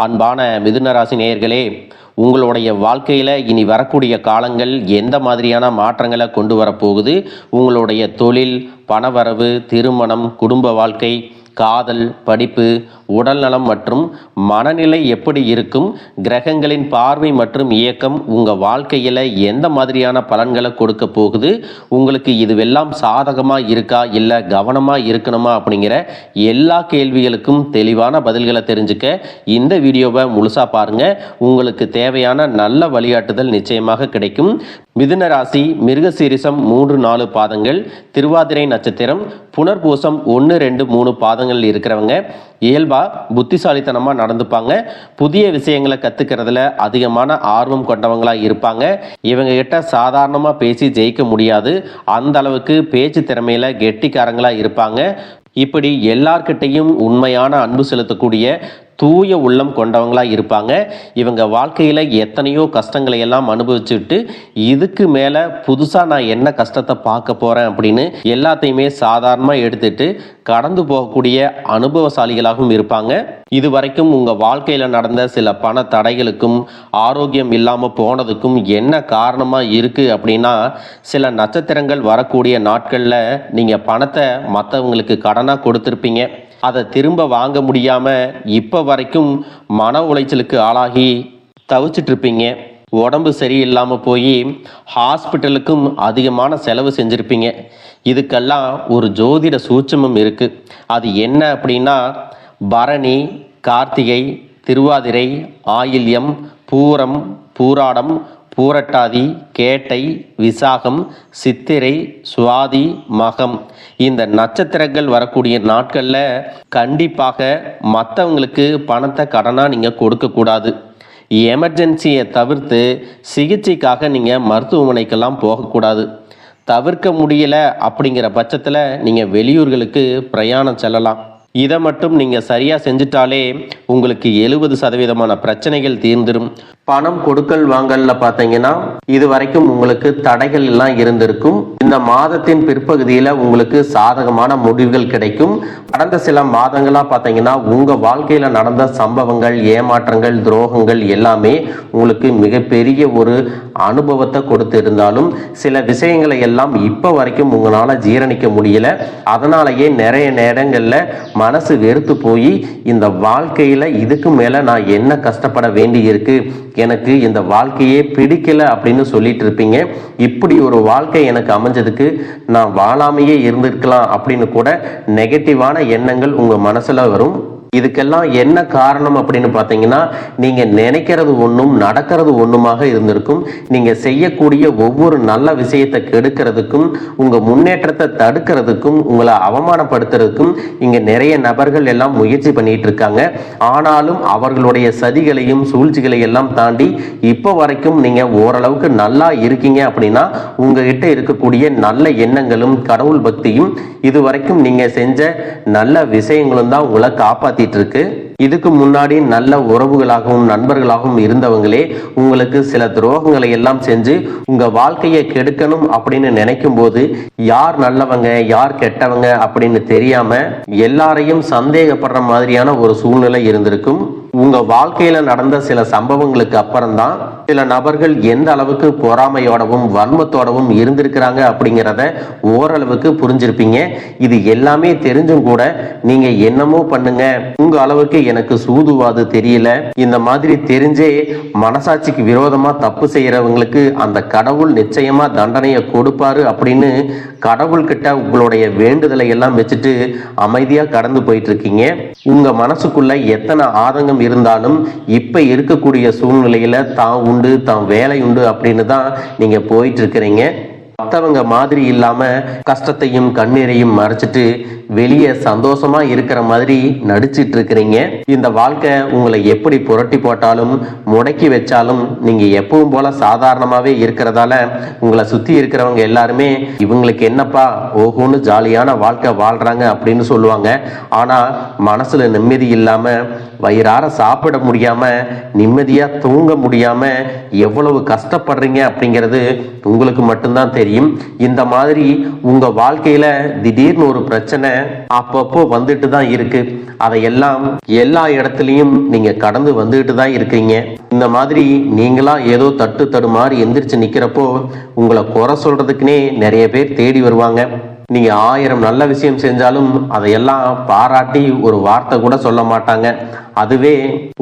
அன்பான மிதுன ராசி நேயர்களே, உங்களுடைய வாழ்க்கையில் இனி வரக்கூடிய காலங்கள் எந்த மாதிரியான மாற்றங்களை கொண்டு வரப்போகுது, உங்களுடைய தொழில், பணவரவு, திருமணம், குடும்ப வாழ்க்கை, காதல், படிப்பு, உடல்நலம் மற்றும் மனநிலை எப்படி இருக்கும், கிரகங்களின் பார்வை மற்றும் இயக்கம் உங்கள் வாழ்க்கையில் எந்த மாதிரியான பலன்களை கொடுக்க போகுது, உங்களுக்கு இதுவெல்லாம் சாதகமாக இருக்கா இல்லை கவனமாக இருக்கணுமா அப்படிங்கிற எல்லா கேள்விகளுக்கும் தெளிவான பதில்களை தெரிஞ்சுக்க இந்த வீடியோவை முழுசாக பாருங்கள். உங்களுக்கு தேவையான நல்ல வழிகாட்டுதல் நிச்சயமாக கிடைக்கும். மிதுன ராசி மிருகசீரிசம் 3-4 பாதங்கள், திருவாதிரை நட்சத்திரம், புனர்பூசம் 1-2-3 பாதங்கள் இருக்கிறவங்க இயல்பா புத்திசாலித்தனமாக நடந்துப்பாங்க. புதிய விஷயங்களை கற்றுக்கிறதுல அதிகமான ஆர்வம் கொண்டவங்களாக இருப்பாங்க. இவங்க கிட்ட சாதாரணமாக பேசி ஜெயிக்க முடியாது, அந்த அளவுக்கு பேச்சு திறமையில கெட்டிக்காரங்களாக இருப்பாங்க. இப்படி எல்லார்கிட்டையும் உண்மையான அன்பு செலுத்தக்கூடிய தூய உள்ளம் கொண்டவங்களாக இருப்பாங்க. இவங்க வாழ்க்கையில் எத்தனையோ கஷ்டங்களை எல்லாம் அனுபவிச்சுட்டு இதுக்கு மேலே புதுசாக நான் என்ன கஷ்டத்தை பார்க்க போகிறேன் அப்படின்னு எல்லாத்தையுமே சாதாரணமாக எடுத்துட்டு கடந்து போகக்கூடிய அனுபவசாலிகளாகவும் இருப்பாங்க. இது வரைக்கும் உங்கள் வாழ்க்கையில் நடந்த சில பண தடைகளுக்கும் ஆரோக்கியம் இல்லாமல் போனதுக்கும் என்ன காரணமாக இருக்குது அப்படின்னா, சில நட்சத்திரங்கள் வரக்கூடிய நாட்களில் நீங்கள் பணத்தை மற்றவங்களுக்கு கடனாக கொடுத்துருப்பீங்க. அதை திரும்ப வாங்க முடியாமல் இப்போ வரைக்கும் மன உளைச்சலுக்கு ஆளாகி தவிச்சிட்ருப்பீங்க. உடம்பு சரியில்லாமல் போய் ஹாஸ்பிட்டலுக்கும் அதிகமான செலவு செஞ்சுருப்பீங்க. இதுக்கெல்லாம் ஒரு ஜோதிட சூட்சமம் இருக்குது. அது என்ன அப்படின்னா, பரணி, கார்த்திகை, திருவாதிரை, ஆயில்யம், பூரம், பூராடம், பூரட்டாதி, கேட்டை, விசாகம், சித்திரை, சுவாதி, மகம் இந்த நட்சத்திரங்கள் வரக்கூடிய நாட்களில் கண்டிப்பாக மற்றவங்களுக்கு பணத்தை கடனாக நீங்கள் கொடுக்கக்கூடாது. எமர்ஜென்சியை தவிர்த்து சிகிச்சைக்காக நீங்கள் மருத்துவமனைக்கெல்லாம் போகக்கூடாது. தவிர்க்க முடியலை அப்படிங்கிற பட்சத்தில் நீங்கள் வெளியூர்களுக்கு பிரயாணம் செல்லலாம். இதை மட்டும் நீங்கள் சரியாக செஞ்சிட்டாலே உங்களுக்கு 70% பிரச்சனைகள் தீர்ந்துடும். பணம் கொடுக்கல் வாங்கல்ல பார்த்தீங்கன்னா இது வரைக்கும் உங்களுக்கு தடைகள் எல்லாம் இருந்திருக்கும். இந்த மாதத்தின் பிற்பகுதியில் உங்களுக்கு சாதகமான முடிவுகள் கிடைக்கும். கடந்த சில மாதங்களாக பார்த்தீங்கன்னா உங்கள் வாழ்க்கையில் நடந்த சம்பவங்கள், ஏமாற்றங்கள், துரோகங்கள் எல்லாமே உங்களுக்கு மிகப்பெரிய ஒரு அனுபவத்தை கொடுத்து இருந்தாலும் சில விஷயங்களை எல்லாம் இப்போ வரைக்கும் உங்களால் ஜீரணிக்க முடியல. அதனாலேயே நிறைய நேரங்களில் மனசு வெறுத்து போய் இந்த வாழ்க்கையில் இதுக்கு மேலே நான் என்ன கஷ்டப்பட வேண்டி இருக்கு, எனக்கு இந்த வாழ்க்கையே பிடிக்கல அப்படின்னு சொல்லிட்டு இருப்பீங்க. இப்படி ஒரு வாழ்க்கை எனக்கு அமைஞ்சதுக்கு நான் வாழாமையே இருந்திருக்கலாம் அப்படின்னு கூட நெகட்டிவான எண்ணங்கள் உங்க மனசுல வரும். இதுக்கெல்லாம் என்ன காரணம் அப்படின்னு பார்த்தீங்கன்னா, நீங்க நினைக்கிறது ஒன்றும் நடக்கிறது ஒன்றுமாக இருந்திருக்கும். நீங்க செய்யக்கூடிய ஒவ்வொரு நல்ல விஷயத்தை கெடுக்கிறதுக்கும், உங்க முன்னேற்றத்தை தடுக்கிறதுக்கும், உங்களை அவமானப்படுத்துறதுக்கும் இங்க நிறைய நபர்கள் எல்லாம் முயற்சி பண்ணிட்டு இருக்காங்க. ஆனாலும் அவர்களுடைய சதிகளையும் சூழ்ச்சிகளை எல்லாம் தாண்டி இப்போ வரைக்கும் நீங்க ஓரளவுக்கு நல்லா இருக்கீங்க அப்படின்னா உங்ககிட்ட இருக்கக்கூடிய நல்ல எண்ணங்களும் கடவுள் பக்தியும் இதுவரைக்கும் நீங்க செஞ்ச நல்ல விஷயங்களும் தான் உங்களை காப்பாத்தி இருக்கு. இதுக்கு முன்னாடி நல்ல உறவுகளாகவும் நண்பர்களாகவும் இருந்தவங்களே உங்களுக்கு சில துரோகங்களை எல்லாம் செஞ்சு உங்க வாழ்க்கையை கெடுக்கணும் அப்படின்னு நினைக்கும் போது யார் நல்லவங்க யார் கெட்டவங்க அப்படின்னு தெரியாம எல்லாரையும் சந்தேகப்படுற மாதிரியான ஒரு சூழ்நிலை இருந்திருக்கும். உங்க வாழ்க்கையில நடந்த சில சம்பவங்களுக்கு அப்புறம்தான் சில நபர்கள் எந்த அளவுக்கு பொறாமையோடவும் வன்மத்தோடவும் இருந்திருக்கிறாங்க அப்படிங்கிறத ஓரளவுக்கு புரிஞ்சிருப்பீங்க. இது எல்லாமே தெரிஞ்சும் கூட நீங்க என்னமோ பண்ணுங்க, உங்க அளவுக்கு எனக்கு சூதுவாது தெரியல, இந்த மாதிரி தெரிஞ்சே மனசாட்சிக்கு விரோதமா தப்பு செய்யறவங்களுக்கு அந்த கடவுள் நிச்சயமா தண்டனையை கொடுப்பாரு அப்படின்னு கடவுள்கிட்ட உங்களுடைய வேண்டுதலை எல்லாம் வச்சுட்டு அமைதியா கடந்து போயிட்டு இருக்கீங்க. உங்க மனசுக்குள்ள எத்தனை ஆதங்கம் இருந்தாலும் இப்ப இருக்கக்கூடிய சூழ்நிலையில தான் உண்டு தான் வேலை உண்டு அப்படின்னு தான் நீங்க போயிட்டு இருக்கிறீங்க. மற்றவங்க மாதிரி இல்லாம கஷ்டத்தையும் கண்ணீரையும் மறைச்சிட்டு வெளியே சந்தோஷமா இருக்கிற மாதிரி நடிச்சிட்டு இருக்கிறீங்க. இந்த வாழ்க்கை உங்களை எப்படி புரட்டி போட்டாலும் முடக்கி வச்சாலும் நீங்க எப்பவும் போல சாதாரணமாவே இருக்கிறதால உங்களை சுத்தி இருக்கிறவங்க எல்லாருமே இவங்களுக்கு என்னப்பா ஓஹோன்னு ஜாலியான வாழ்க்கை வாழ்றாங்க அப்படின்னு சொல்லுவாங்க. ஆனா மனசுல நிம்மதி இல்லாம வயிறார சாப்பிட முடியாம நிம்மதியா தூங்க முடியாம எவ்வளவு கஷ்டப்படுறீங்க அப்படிங்கிறது உங்களுக்கு மட்டும்தான் தெரியும். இந்த மாதிரி உங்க வாழ்க்கையில திடீர்னு ஒரு பிரச்சனை அப்பப்போ வந்துட்டு தான் இருக்கு. அதையெல்லாம் எல்லா இடத்துலயும் நீங்க கடந்து வந்துட்டு தான் இருக்கீங்க. இந்த மாதிரி நீங்களா ஏதோ தட்டு தடுமாறி எந்திரிச்சு நிக்கிறப்போ உங்களை குறை சொல்றதுக்குன்னே நிறைய பேர் தேடி வருவாங்க. நீங்க 1000 நல்ல விஷயம் செஞ்சாலும் அதையெல்லாம் பாராட்டி ஒரு வார்த்தை கூட சொல்ல மாட்டாங்க. அதுவே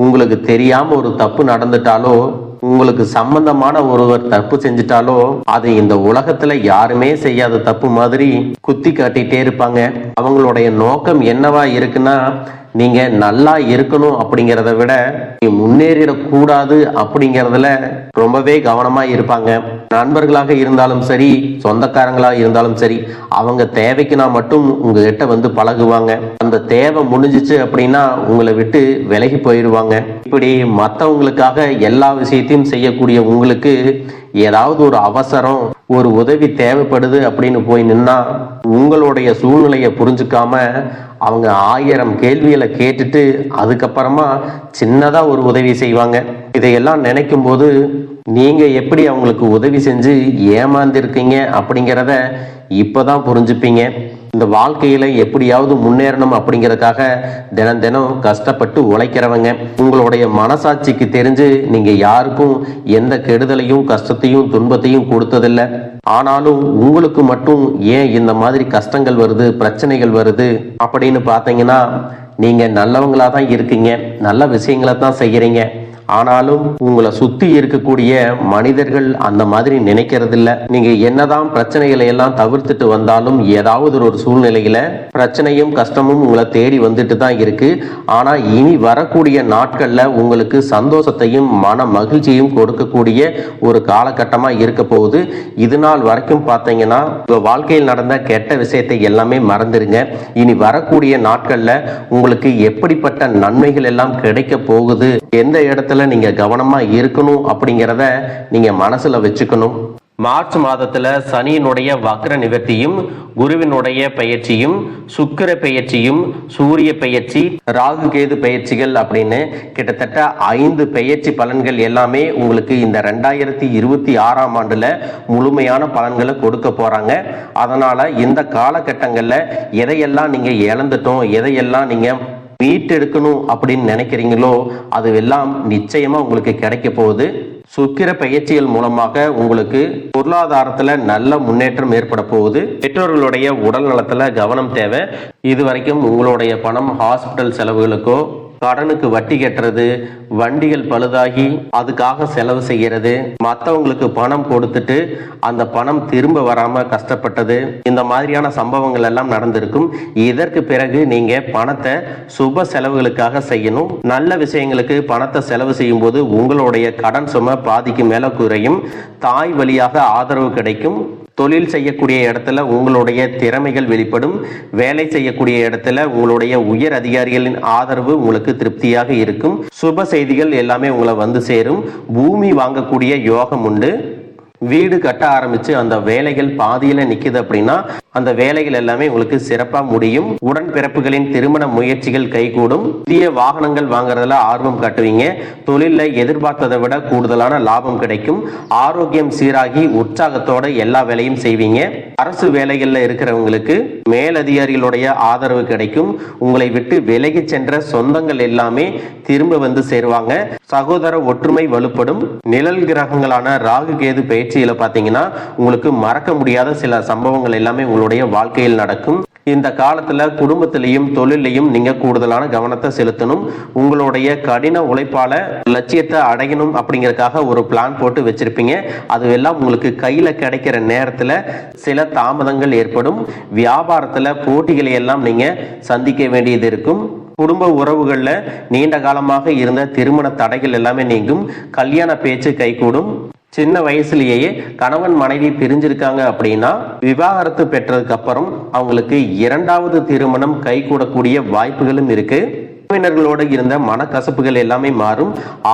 உங்களுக்கு தெரியாம ஒரு தப்பு நடந்துட்டாலோ, உங்களுக்கு சம்பந்தமான ஒருவர் தப்பு செஞ்சிட்டாலோ, அது இந்த உலகத்துல யாருமே செய்யாத தப்பு மாதிரி குத்தி காட்டிட்டே இருப்பாங்க. அவங்களுடைய நோக்கம் என்னவா இருக்குன்னா, நீங்க நல்லா இருக்கணும் அப்படிங்கிறத விட நீ முன்னேறிடக்கூடாது அப்படிங்கிறதுல ரொம்பவே கவனமா இருப்பாங்க. நண்பர்களாக இருந்தாலும் சரி, சொந்தக்காரங்களாக இருந்தாலும் சரி, அவங்க தேவைக்குனா மட்டும் உங்ககிட்ட வந்து பழகுவாங்க. அந்த தேவை முடிஞ்சிச்சு அப்படின்னா உங்களை விட்டு விலகி போயிடுவாங்க. இப்படி மற்றவங்களுக்காக எல்லா விஷயத்தையும் செய்யக்கூடிய உங்களுக்கு ஏதாவது ஒரு அவசரம், ஒரு உதவி தேவைப்படுது அப்படின்னு போய் நின்னா உங்களுடைய சூழ்நிலையை புரிஞ்சுக்காம அவங்க 1000 கேள்விகளை கேட்டுட்டு அதுக்கப்புறமா சின்னதா ஒரு உதவி செய்வாங்க. இதையெல்லாம் நினைக்கும் போது நீங்க எப்படி அவங்களுக்கு உதவி செஞ்சு ஏமாந்திருக்கீங்க அப்படிங்கிறத இப்பதான் புரிஞ்சுப்பீங்க. இந்த வாழ்க்கையில எப்படியாவது முன்னேறணும் அப்படிங்கிறதுக்காக தினம் தினம் கஷ்டப்பட்டு உழைக்கிறவங்க. உங்களுடைய மனசாட்சிக்கு தெரிஞ்சு நீங்க யாருக்கும் எந்த கெடுதலையும் கஷ்டத்தையும் துன்பத்தையும் கொடுத்ததில்லை. ஆனாலும் உங்களுக்கு மட்டும் ஏன் இந்த மாதிரி கஷ்டங்கள் வருது, பிரச்சனைகள் வருது அப்படின்னு பார்த்தீங்கன்னா, நீங்க நல்லவங்களா தான் இருக்கீங்க, நல்ல விஷயங்களை தான் செய்யறீங்க. ஆனாலும் உங்களை சுத்தி இருக்கக்கூடிய மனிதர்கள் அந்த மாதிரி நினைக்கிறது இல்ல. நீங்க என்னதான் பிரச்சனைகளை எல்லாம் தவிர்த்துட்டு வந்தாலும் ஏதாவது ஒரு சூழ்நிலையில பிரச்சனையும் கஷ்டமும் உங்களை தேடி வந்துட்டு தான் இருக்கு. ஆனா இனி வரக்கூடிய நாட்கள்ல உங்களுக்கு சந்தோஷத்தையும் மன மகிழ்ச்சியும் கொடுக்கக்கூடிய ஒரு காலகட்டமா இருக்க போகுது. இது நாள் வரைக்கும் பார்த்தீங்கன்னா உங்க வாழ்க்கையில் நடந்த கெட்ட விஷயத்தை எல்லாமே மறந்துருங்க. இனி வரக்கூடிய நாட்கள்ல உங்களுக்கு எப்படிப்பட்ட நன்மைகள் எல்லாம் கிடைக்க போகுது, எந்த இடத்துல நீங்க கவனமா இருக்கணும் அப்படிங்கிறத நீங்க மனசுல வச்சுக்கணும். மார்ச் மாதத்துல சனியினுடைய வக்ர நிவர்த்தியும், குருவினுடைய பயிற்சியும், சுக்கிர பயிற்சியும், சூரிய பயிற்சி, ராகு கேது பயிற்சிகள் அப்படின்னு கிட்டத்தட்ட 5 பயிற்சி பலன்கள் எல்லாமே உங்களுக்கு இந்த 2026ஆம் ஆண்டுல முழுமையான பலன்களை கொடுக்க போறாங்க. அதனால இந்த காலகட்டங்கள்ல எதையெல்லாம் நீங்க இழந்துட்டோம், எதையெல்லாம் நீங்க மீட்டெடுக்கணும் அப்படின்னு நினைக்கிறீங்களோ அதுவெல்லாம் நிச்சயமா உங்களுக்கு கிடைக்க போகுது. சுக்கிர பயிற்சிகள் மூலமாக உங்களுக்கு பொருளாதாரத்துல நல்ல முன்னேற்றம் ஏற்பட போகுது. பெற்றோர்களுடைய உடல் நலத்துல கவனம் தேவை. இதுவரைக்கும் உங்களுடைய பணம் ஹாஸ்பிட்டல் செலவுகளுக்கோ, கடனுக்கு வட்டி கட்டுறது, வண்டிகள் பழுதாகி அதுக்காக செலவு செய்கிறது, மற்றவங்களுக்கு பணம் கொடுத்துட்டு அந்த பணம் திரும்ப வராம கஷ்டப்பட்டது, இந்த மாதிரியான சம்பவங்கள் எல்லாம் நடந்திருக்கும். இதற்கு பிறகு நீங்க பணத்தை சுப செலவுகளுக்காக செய்யணும். நல்ல விஷயங்களுக்கு பணத்தை செலவு செய்யும் போது உங்களுடைய கடன் சுமை பாதிக்கு மேல குறையும். தாய் வழியாக ஆதரவு கிடைக்கும். தொழில் செய்யக்கூடிய இடத்துல உங்களுடைய திறமைகள் வெளிப்படும். வேலை செய்யக்கூடிய இடத்துல உங்களுடைய உயர் அதிகாரிகளின் ஆதரவு உங்களுக்கு திருப்தியாக இருக்கும். சுப செய்திகள் எல்லாமே உங்களை வந்து சேரும். பூமி வாங்கக்கூடிய யோகம் உண்டு. வீடு கட்ட ஆரம்பிச்சு அந்த வேலைகள் பாதியில நிக்குது அப்படின்னா அந்த வேலைகள் எல்லாமே உங்களுக்கு சிறப்பா முடியும். உடன்பிறப்புகளின் திருமண முயற்சிகள் கைகூடும். புதிய வாகனங்கள் வாங்குறதுல ஆர்வம் காட்டுவீங்க. தொழில எதிர்பார்த்ததை விட கூடுதலான லாபம் கிடைக்கும். ஆரோக்கியம் சீராகி உற்சாகத்தோட எல்லா வேலையும் செய்வீங்க. அரசு வேலைகள்ல இருக்கிறவங்களுக்கு மேலதிகாரிகளுடைய ஆதரவு கிடைக்கும். உங்களை விட்டு விலகி சென்ற சொந்தங்கள் எல்லாமே திரும்ப வந்து சேருவாங்க. சகோதர ஒற்றுமை வலுப்படும். நிழல் கிரகங்களான ராகு கேது பயிற்சியில பாத்தீங்கன்னா உங்களுக்கு மறக்க முடியாத சில சம்பவங்கள் எல்லாமே உங்களுடைய வாழ்க்கையில் நடக்கும். இந்த காலத்துல குடும்பத்திலையும் தொழிலையும் நீங்க கூடுதலான கவனத்தை செலுத்தணும். உங்களுடைய கடின உழைப்பால லட்சியத்தை அடையணும் அப்படிங்கறதுக்காக ஒரு பிளான் போட்டு வச்சிருப்பீங்க. அதுவெல்லாம் உங்களுக்கு கையில கிடைக்கிற நேரத்துல சில தாமதங்கள் ஏற்படும். வியாபாரத்துல போட்டிகளை எல்லாம் நீங்க சந்திக்க வேண்டியது இருக்கும். குடும்ப உறவுகள்ல நீண்ட காலமாக இருந்த திருமண தடைகள் எல்லாமே நீங்கும். கல்யாண பேச்சு கைகூடும். சின்ன வயசுலேயே கணவன் மனைவி பிரிஞ்சிருக்காங்க அப்படின்னா விவாகரத்து பெற்றதுக்கு அப்புறம் அவங்களுக்கு 2வது திருமணம் கைகூடக்கூடிய வாய்ப்புகளும் இருக்கு. உறவினர்களோடு இருந்த மனக்கசப்புகள் எல்லாமே மாறும்.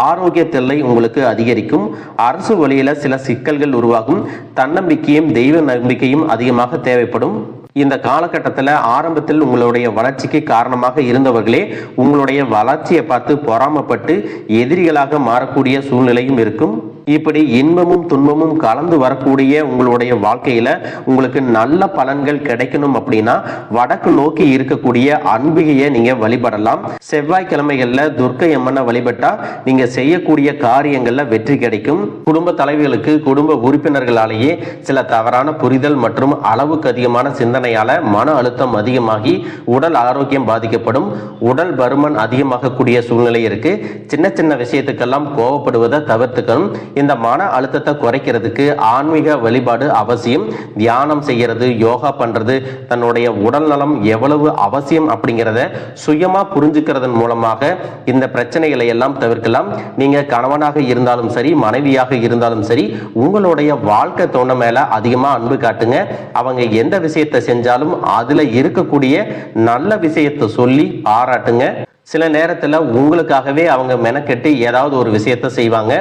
ஆரோக்கிய தொல்லை உங்களுக்கு அதிகரிக்கும். அரசு வழியில சில சிக்கல்கள் உருவாகும். தன்னம்பிக்கையும் தெய்வ நம்பிக்கையும் அதிகமாக தேவைப்படும். இந்த காலகட்டத்தில் ஆரம்பத்தில் உங்களுடைய வளர்ச்சிக்கு காரணமாக இருந்தவர்களே உங்களுடைய வளர்ச்சியை பார்த்து பொறாமப்பட்டு எதிரிகளாக மாறக்கூடிய சூழ்நிலையும் இருக்கும். இப்படி இன்பமும் துன்பமும் கலந்து வரக்கூடிய உங்களுடைய வாழ்க்கையில உங்களுக்கு நல்ல பலன்கள் கிடைக்கணும் அப்படின்னா வடக்கு நோக்கி இருக்கக்கூடிய அம்பிகையை நீங்க வழிபடலாம். செவ்வாய்க்கிழமைகள்ல துர்க்கை அம்மனை வழிபட்டா நீங்க செய்யக்கூடிய காரியங்கள்ல வெற்றி கிடைக்கும். குடும்ப தலைவர்களுக்கு குடும்ப உறுப்பினர்களாலேயே சில தவறான புரிதல் மற்றும் அளவுக்கு அதிகமான சிந்தனையால மன அழுத்தம் அதிகமாகி உடல் ஆரோக்கியம் பாதிக்கப்படும். உடல் பருமன் அதிகமாகக்கூடிய சூழ்நிலை இருக்கு. சின்ன சின்ன விஷயத்துக்கெல்லாம் கோவப்படுவதை தவிர்த்துக்கணும். இந்த மன அழுத்தத்தை குறைக்கிறதுக்கு ஆன்மீக வழிபாடு அவசியம். தியானம் செய்யறது, யோகா பண்றது, தன்னுடைய உடல் நலம் எவ்வளவு அவசியம் அப்படிங்கிறத சுயமா புரிஞ்சுக்கிறதன் மூலமாக இந்த பிரச்சனைகளை எல்லாம் தவிர்க்கலாம். நீங்க கணவனாக இருந்தாலும் சரி, மனைவியாக இருந்தாலும் சரி, உங்களுடைய வாழ்க்கை துணை மேல அதிகமா அன்பு காட்டுங்க. அவங்க எந்த விஷயத்தை செஞ்சாலும் அதுல இருக்கக்கூடிய நல்ல விஷயத்தை சொல்லி பாராட்டுங்க. சில நேரத்தில் உங்களுக்காகவே அவங்க மெனக்கெட்டு ஏதாவது ஒரு விஷயத்த செய்வாங்க.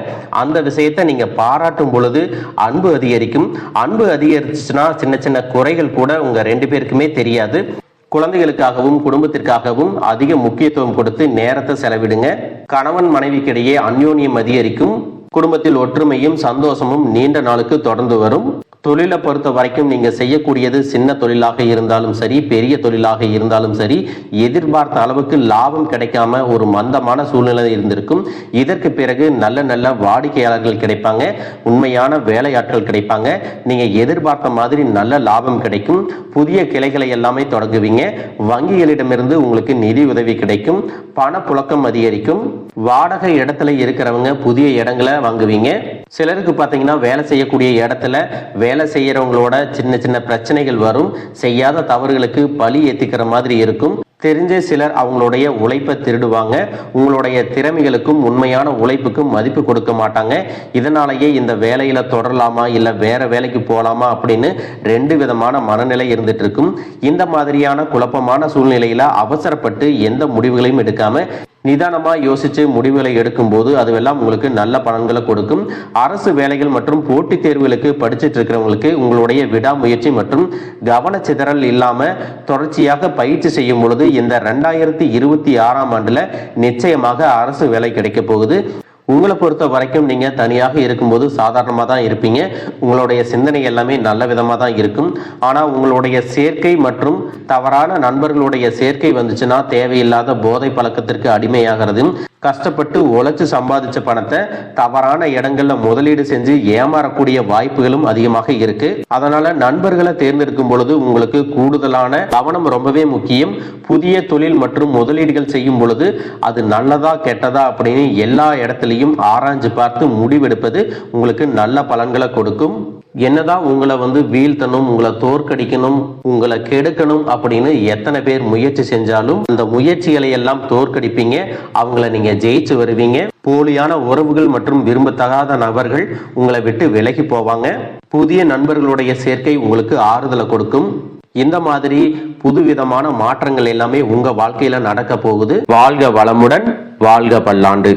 அந்த விஷயத்தை நீங்க பாராட்டும் பொழுது அன்பு அதிகரிக்கும். அன்பு அதிகரிச்சுன்னா சின்ன சின்ன குறைகள் கூட உங்க 2 பேருக்குமே தெரியாது. குழந்தைகளுக்காகவும் குடும்பத்திற்காகவும் அதிக முக்கியத்துவம் கொடுத்து நேரத்தை செலவிடுங்க. கணவன் மனைவிக்கிடையே அந்யோன்யம் அதிகரிக்கும். குடும்பத்தில் ஒற்றுமையும் சந்தோஷமும் நீண்ட நாளுக்கு தொடர்ந்து வரும். தொழிலை பொறுத்த வரைக்கும் நீங்க செய்யக்கூடியது சின்ன தொழிலாக இருந்தாலும் சரி, பெரிய தொழிலாக இருந்தாலும் சரி, எதிர்பார்த்த அளவுக்கு லாபம் கிடைக்காம ஒரு மந்தமான சூழ்நிலை இருந்திருக்கும். இதற்கு பிறகு நல்ல நல்ல வாடிக்கையாளர்கள் கிடைப்பாங்க, உண்மையான வேலையாட்கள் கிடைப்பாங்க. நீங்க எதிர்பார்த்த மாதிரி நல்ல லாபம் கிடைக்கும். புதிய கிளைகளை எல்லாமே தொடங்குவீங்க. வங்கிகளிடமிருந்து உங்களுக்கு நிதி உதவி கிடைக்கும். பணப்புழக்கம் அதிகரிக்கும். வாடகை இடத்துல இருக்கிறவங்க புதிய இடங்களை வாங்குவீங்க. சிலருக்கு பார்த்தீங்கன்னா வேலை செய்யக்கூடிய இடத்துல வேலை செய்யறவங்களோட சின்ன சின்ன பிரச்சனைகள் வரும். செய்யாத தவறுகளுக்கு பழி ஏத்திக்கிற மாதிரி இருக்கும். தெரிஞ்ச சிலர் அவங்களுடைய உழைப்பை திருடுவாங்க. உங்களுடைய திறமைகளுக்கும் உண்மையான உழைப்புக்கும் மதிப்பு கொடுக்க மாட்டாங்க. இதனாலேயே இந்த வேலையில தொடரலாமா இல்ல வேற வேலைக்கு போகலாமா அப்படின்னு 2 விதமான மனநிலை இருந்துட்டு இருக்கும். இந்த மாதிரியான குழப்பமான சூழ்நிலையில அவசரப்பட்டு எந்த முடிவுகளையும் எடுக்காம நிதானமா யோசிச்சு முடிவுகளை எடுக்கும் போது அதுவெல்லாம் உங்களுக்கு நல்ல பலன்களை கொடுக்கும். அரசு வேலைகள் மற்றும் போட்டித் தேர்வுகளுக்கு படிச்சுட்டு இருக்கிறவங்களுக்கு உங்களுடைய விடாமுயற்சி மற்றும் கவனச்சிதறல் இல்லாம தொடர்ச்சியாக பயிற்சி செய்யும் பொழுது இந்த 2026ஆம் ஆண்டுல நிச்சயமாக அரசு வேலை கிடைக்க போகுது. உங்களை பொறுத்த வரைக்கும் நீங்க தனியாக இருக்கும்போது சாதாரணமாக தான் இருப்பீங்க. உங்களுடைய சிந்தனை எல்லாமே நல்ல விதமாக தான் இருக்கும். ஆனா உங்களுடைய சேர்க்கை மற்றும் தவறான நண்பர்களுடைய சேர்க்கை வந்துச்சுன்னா தேவையில்லாத போதை பழக்கத்திற்கு அடிமையாகிறது. கஷ்டப்பட்டு உழைச்சு சம்பாதிச்ச பணத்தை தவறான இடங்கள்ல முதலீடு செஞ்சு ஏமாறக்கூடிய வாய்ப்புகளும் அதிகமாக இருக்கு. அதனால நண்பர்களை தேர்ந்தெடுக்கும் பொழுது உங்களுக்கு கூடுதலான கவனம் ரொம்பவே முக்கியம். புதிய தொழில் மற்றும் முதலீடுகள் செய்யும் பொழுது அது நல்லதா கெட்டதா அப்படின்னு எல்லா இடத்துலையும் ஆராய்ஞ்சு பார்த்து முடிவெடுப்பது உங்களுக்கு நல்ல பலன்களை கொடுக்கும். என்னதான் உங்களை வீழ்த்தணும், உங்களை தோற்கடிக்கணும், உங்களை கெடுக்கணும் அப்படின்னு எத்தனை பேர் முயற்சி செஞ்சாலும் அந்த முயற்சிகளை எல்லாம் தோற்கடிப்பீங்க. அவங்கள நீங்க ஜெயிச்சு வருவீங்க. போலியான உறவுகள் மற்றும் விரும்பத்தகாத நபர்கள் உங்களை விட்டு விலகி போவாங்க. புதிய நண்பர்களுடைய சேர்க்கை உங்களுக்கு ஆறுதலை கொடுக்கும். இந்த மாதிரி புதுவிதமான மாற்றங்கள் எல்லாமே உங்க வாழ்க்கையில நடக்க போகுது. வாழ்க வளமுடன், வாழ்க பல்லாண்டு.